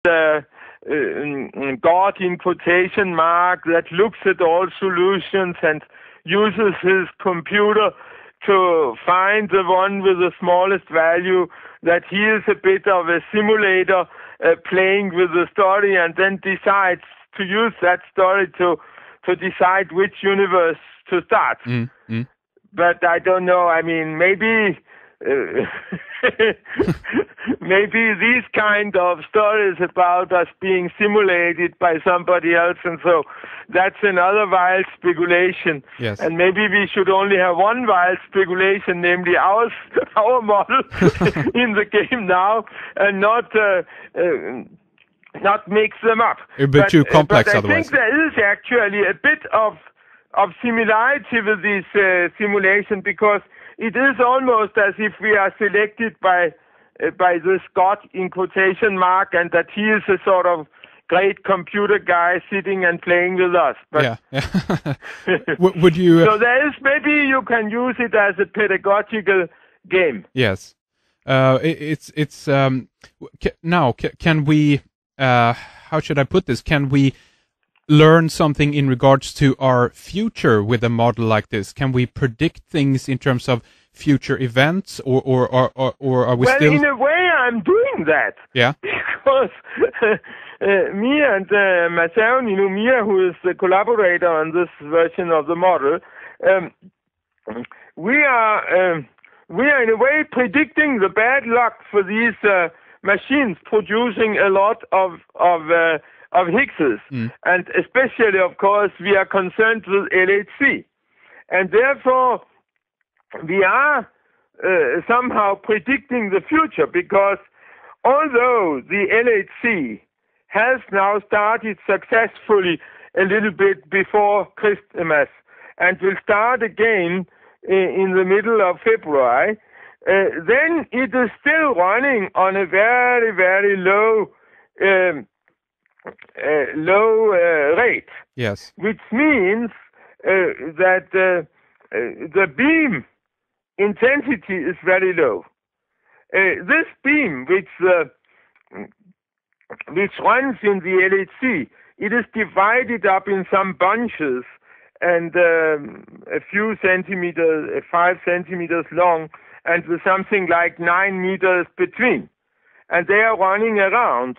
God in quotation mark that looks at all solutions and uses his computer to find the one with the smallest value, that he is a bit of a simulator playing with the story and then decides to use that story to decide which universe to start. But I don't know. I mean, maybe maybe these kind of stories about us being simulated by somebody else, and so that's another wild speculation. Yes. And maybe we should only have one wild speculation, namely our model in the game now, and not mix them up. A bit too complex but I otherwise. think there is actually a bit of similarity with this simulation, because it is almost as if we are selected by this God in quotation mark, and that he is a sort of great computer guy sitting and playing with us. But yeah. Would you? So there is, maybe you can use it as a pedagogical game. Yes. It's now. Can we? How should I put this? Can we learn something in regards to our future with a model like this? Can we predict things in terms of future events, or are we still? Well, in a way, I'm doing that. Yeah. Because me and Marcel Mia, who is the collaborator on this version of the model, we are in a way predicting the bad luck for these machines producing a lot of Higgses. And especially, of course, we are concerned with LHC. And therefore, we are somehow predicting the future, because although the LHC has now started successfully a little bit before Christmas and will start again in the middle of February, then it is still running on a very, very low rate. Yes. Which means that the beam intensity is very low. This beam, which runs in the LHC, it is divided up in some bunches, and a few centimeters, 5 centimeters long, and with something like 9 meters between. And they are running around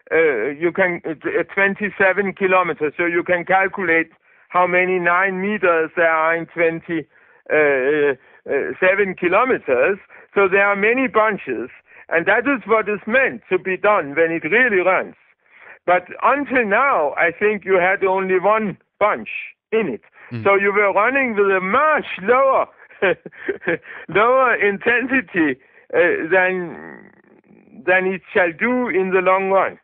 27 kilometers. So you can calculate how many 9 meters there are in 27 kilometers. So there are many bunches. And that is what is meant to be done when it really runs. But until now, I think you had only one bunch in it. So you were running with a much lower intensity than it shall do in the long run.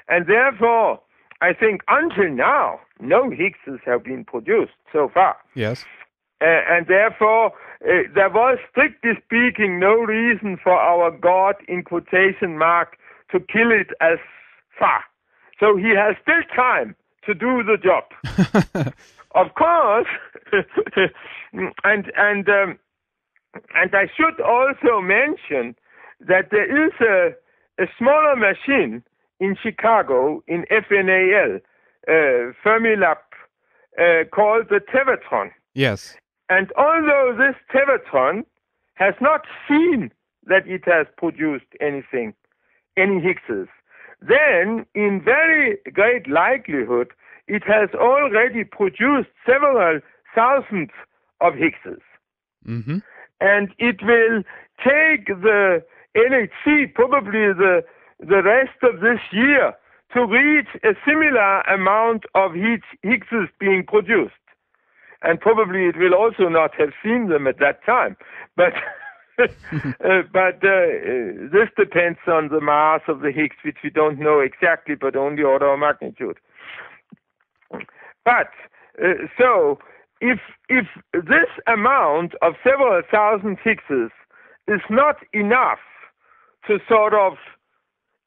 And therefore, I think until now, no Higgses have been produced so far. Yes. And therefore, there was, strictly speaking, no reason for our God in quotation mark to kill it as far. So he has still time to do the job. Of course, and I should also mention that there is a smaller machine in Chicago, in FNAL, Fermilab, called the Tevatron. Yes. And although this Tevatron has not seen that it has produced any Higgses, then in very great likelihood, it has already produced several thousands of Higgses. Mm-hmm. And it will take the LHC probably the rest of this year to reach a similar amount of Higgses being produced. And probably it will also not have seen them at that time. But this depends on the mass of the Higgs, which we don't know exactly, but only order of magnitude. But so if this amount of several thousand Higgses is not enough to sort of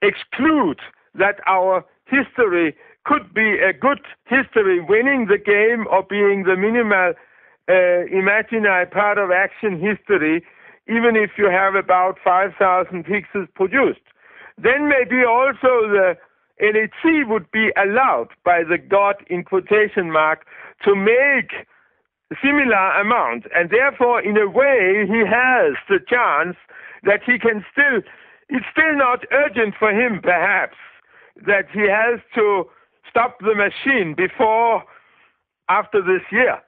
exclude that our history could be a good history, winning the game or being the minimal imaginary part of action history, even if you have about 5,000 Higgses produced, then maybe also the LHC would be allowed by the God in quotation mark to make similar amount, and therefore in a way he has the chance that he can still, it's still not urgent for him perhaps that he has to stop the machine after this year.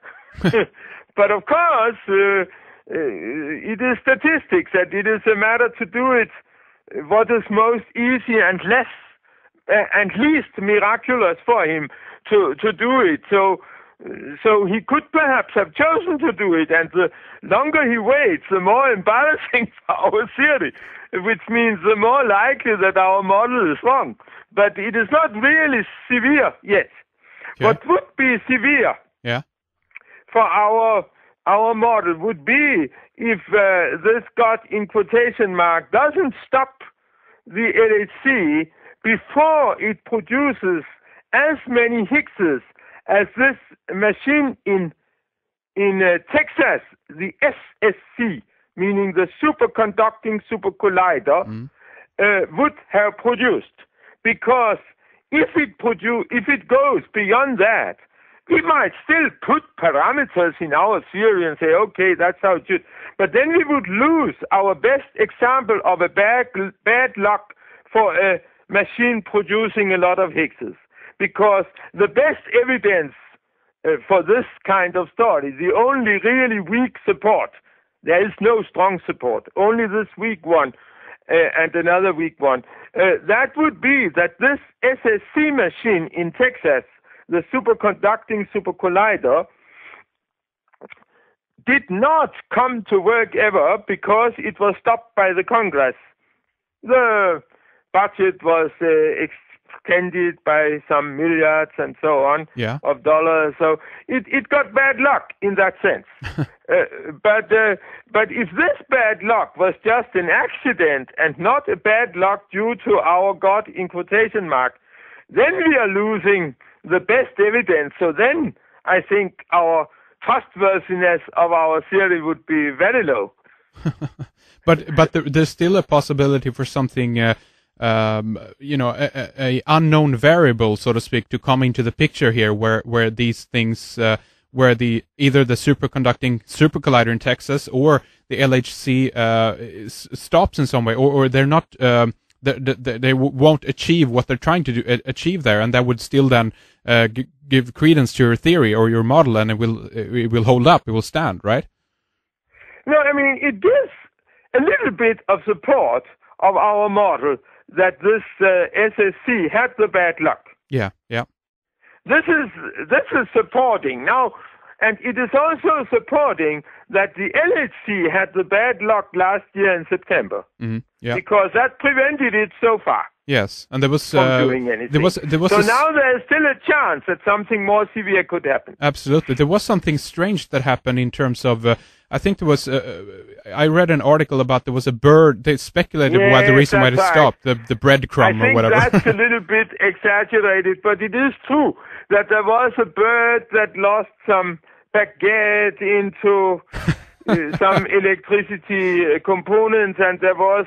But of course it is statistics that it is a matter to do it what is most easy and less and least miraculous for him to do it. So he could perhaps have chosen to do it, and the longer he waits, the more embarrassing for our theory, which means the more likely that our model is wrong. But it is not really severe yet. Okay. What would be severe for our model would be if this God in quotation mark doesn't stop the LHC before it produces as many Higgses as this machine in Texas, the SSC, meaning the superconducting supercollider, would have produced. Because if it goes beyond that, we might still put parameters in our theory and say, okay, that's how it should. But then we would lose our best example of a bad luck for a machine producing a lot of Higgses. Because the best evidence for this kind of story, the only really weak support, there is no strong support, only this weak one and another weak one, that would be that this SSC machine in Texas, the superconducting supercollider, did not come to work ever because it was stopped by the Congress. The budget was extended by some milliards and so on of dollars. So it got bad luck in that sense. But if this bad luck was just an accident and not a bad luck due to our God in quotation mark, then we are losing the best evidence. So then I think our trustworthiness of our theory would be very low. But there's still a possibility for something, a unknown variable, so to speak, to come into the picture here, where these things, where either the superconducting supercollider in Texas or the LHC stops in some way, or they're not, they won't achieve what they're trying to achieve there, and that would still then give credence to your theory or your model, and it will hold up, it will stand, right? No, I mean, it gives a little bit of support of our model that this SSC had the bad luck. Yeah. This is supporting now, and it is also supporting that the LHC had the bad luck last year in September, because that prevented it so far. Yes, and there was from doing anything. So now there is still a chance that something more severe could happen. Absolutely, there was something strange that happened in terms of. I think there was. I read an article about there was a bird. They speculated why the reason why it stopped, the breadcrumb or whatever. I think that's a little bit exaggerated, but it is true that there was a bird that lost some baguette into some electricity components, and there was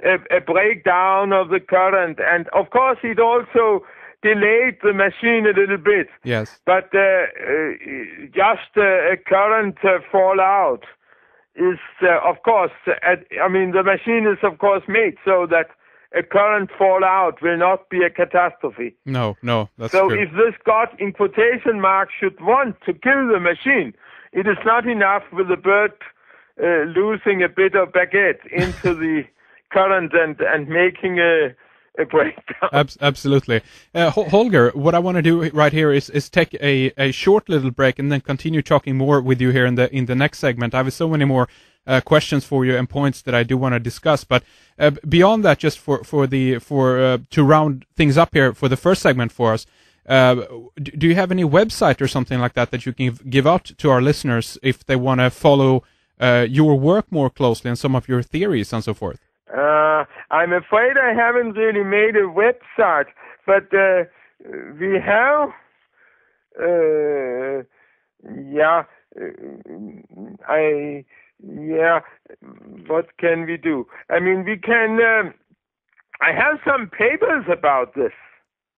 a breakdown of the current, and of course it also delayed the machine a little bit. Yes. But just a current fallout is, of course, the machine is, of course, made so that a current fallout will not be a catastrophe. No, that's so true. So if this God in quotation marks should want to kill the machine, it is not enough with the bird losing a bit of baguette into the current and making a breakdown. Absolutely. Holger, what I want to do right here is take a short little break and then continue talking more with you here in the next segment. I have so many more questions for you and points that I do want to discuss, but beyond that, just to round things up here for the first segment for us, do you have any website or something like that you can give out to our listeners if they want to follow your work more closely and some of your theories and so forth? I'm afraid I haven't really made a website, but we have, what can we do? I mean, we can, I have some papers about this.